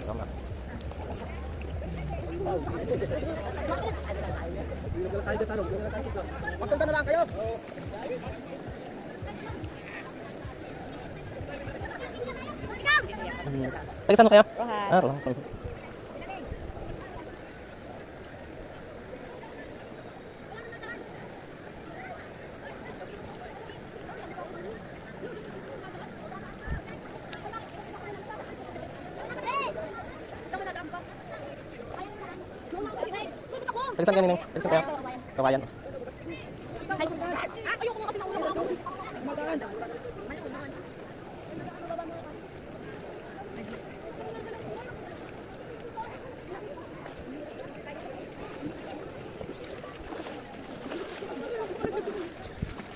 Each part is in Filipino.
Sama. Magpunta na lang kayo. Taga saan kayo? Ah, Rohan. Taga saan kayo, Ninang? Taga saan kayo? Kawayan.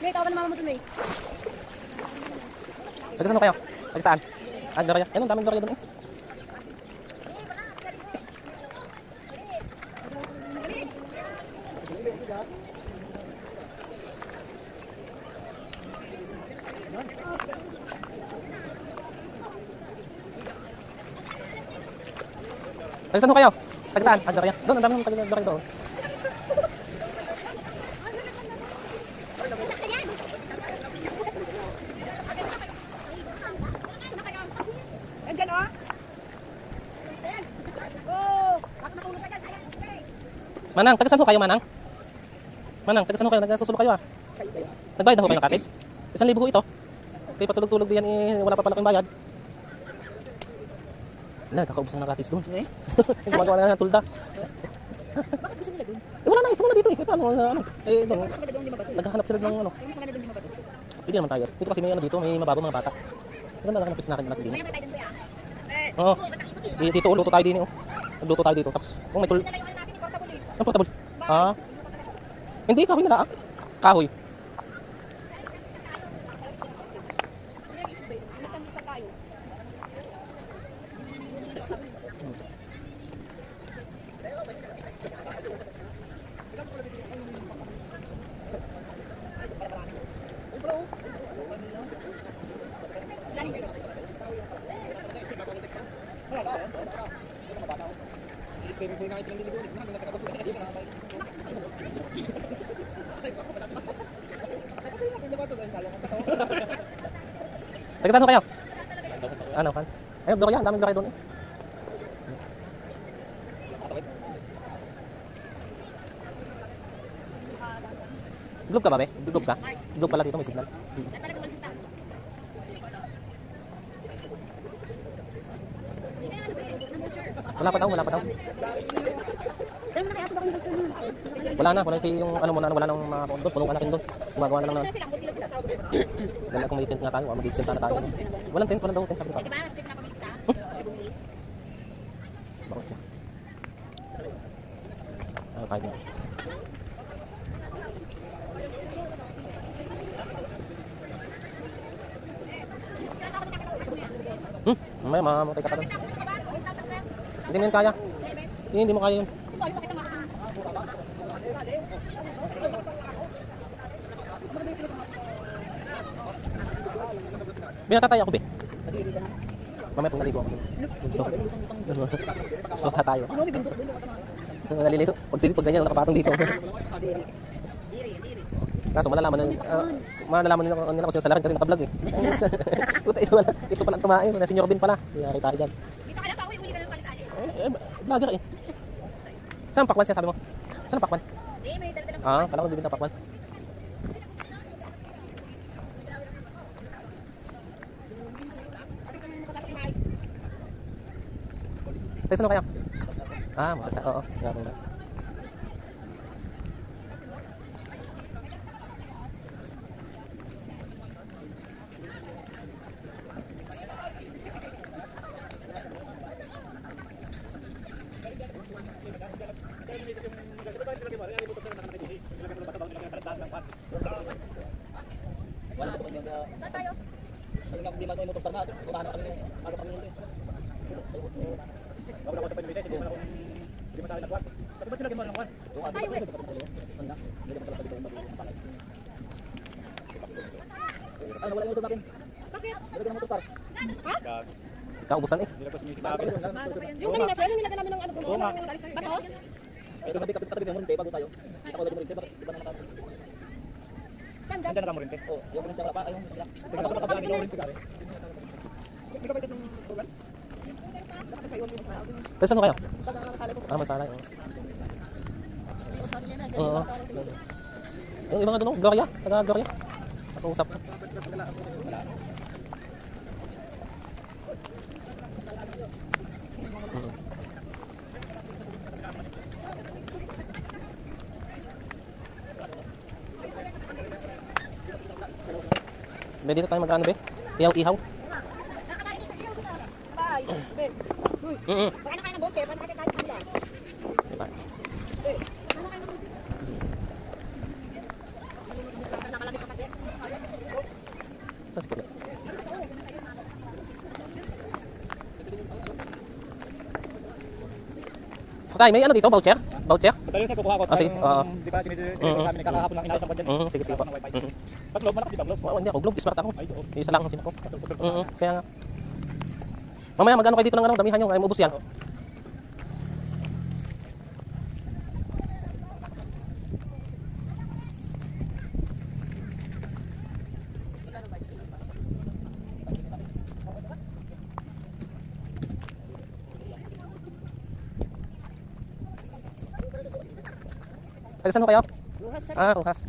May tawagan na mama mo ito, May. Taga saan kayo? Taga saan? Ah, Garaya. Yan, ang daming Garaya doon eh. Taga saan kayo? Taga saan? Ah, Garaya. Doon, ang daming taga Garaya doon. Andyan, oh. Oh, baka matulog ka dyan, sayang. Manang, taga saan ho kayo, Manang? Manang, taga saan ho kayo? Nagsusulo kayo ah. Nagbayad na ho kayo ng cottage? 1,000 ho ito. Kayo patulog-tulog diyan eh, wala pa pala kayong bayad. Wala, kakaubos na ng cottage doon. Gumagawa na ng tulda. Bakit gusto nila dun? Eh wala na, ito na dito eh. Paano, ano? Eh, doon. Mas maganda doon yung mabato. Naghahanap sila ng ano. Mas maganda doon yung mabato. Pwede naman tayo. Dito kasi may ano dito, may mababo mga bata. Maganda lang ang pwes natin dito. May tayo dun, kuya. Oo. Dito, luto tayo din eh. Luto tayo dito. Tapos, kung may tul... Ito na yung ano natin, yung portable eh. Ang portable. Ah. Hindi, kahoy na lang. Kahoy. Nagsambusan tayo. Taga saan ho kayo? Ano kan? Ayun, Doria, ang daming Doria doon eh. Globe ka ba, be? Globe ka? Globe pala dito, may signal. Wala pa daw, wala pa daw. Dahil mo na kaya ito bakit yung Wala si yung ano muna, wala nang mga doon, punong natin doon. Gumagawa na lang na. sila, buti lang sila. Ganda kung may tent nga tayo, mag-extend sana tayo. Walang tent daw, tent sabi ko. Diba, check na pamilita. Bakit siya? Ano tayo na? Mamaya mamamatay ka pa doon. Hindi mo yun kaya. Hindi mo kaya yun. Binatatay ako, be. Mamaya pag naligo ako. Slota tayo. Naliligo. Pag ganyan, nakapatong dito. Kaso malalaman nila kung sino sa lakin kasi naka-vlog eh. Puta, ito pala tumae. Na Senior Ben pala. Yari tayo dyan. Dito ka lang pa, uli-uli ka lang palisali. Vlogger eh. Saan ang pakwan siya sabi mo? Saan ang pakwan? Eh, may dala-dala mo. Ah, kala ko bibig na pakwan. Tayo saan kayo? Ah, masasa. Oo. Nga nga. Saan tayo? Hindi man tayo motor na. Sumahan kami. Ano kami nito eh. Wala ko sa panibigay. Hindi mo sa akin nagkuhan. Pati ba tinagin mo ng kuhan? Tayo eh. Ano, wala yung usap natin. Nilagyan ng motor par. Kaubusan eh. Nilagyan ko si Sabi. Yung kanina sir, yung nilagyan namin ng ano doon. Oo nga. Bato? Ito nabi kapit ng Morinte bago tayo. Kita ko dali Morinte ba? Di ba naman tayo? Saan dyan? Nandiyan na ka Morinte. Oh, yung Morinte wala pa ayong. Tingnan ko nakabili ng Morinte gare. Hindi ka ba itong program? Taga saan ho kayo? Masala. Oo. Yung iba nga doon, Gloria. Taga Gloria. Nakausap ko. Be, dito tayo mag-ano be? Ihaw-ihaw. Bye. Ben. Mm. Pag ano kayo ng boche, paano kayo kahit handa? Diba? Ano kayo ng boche? Nakalabit ka pati. Saan si Kulit? Okay, may ano dito? Voucher? Voucher? Dali sa kukuha ko. Ah, sige. Oo. Di ba tinitira kami kakahapon lang inayos ang budget. Sige, sige po. Pag globe malaki di ba globe? Hindi ako, Globe, smart ako. Ay, oo. Isa lang ang SIM ko. Kaya nga. Mamaya mag-ano kayo dito ng ano, damihan nyo, ay maubos yan. Taga saan ho kayo? Ah, Rojas.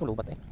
Lubat eh.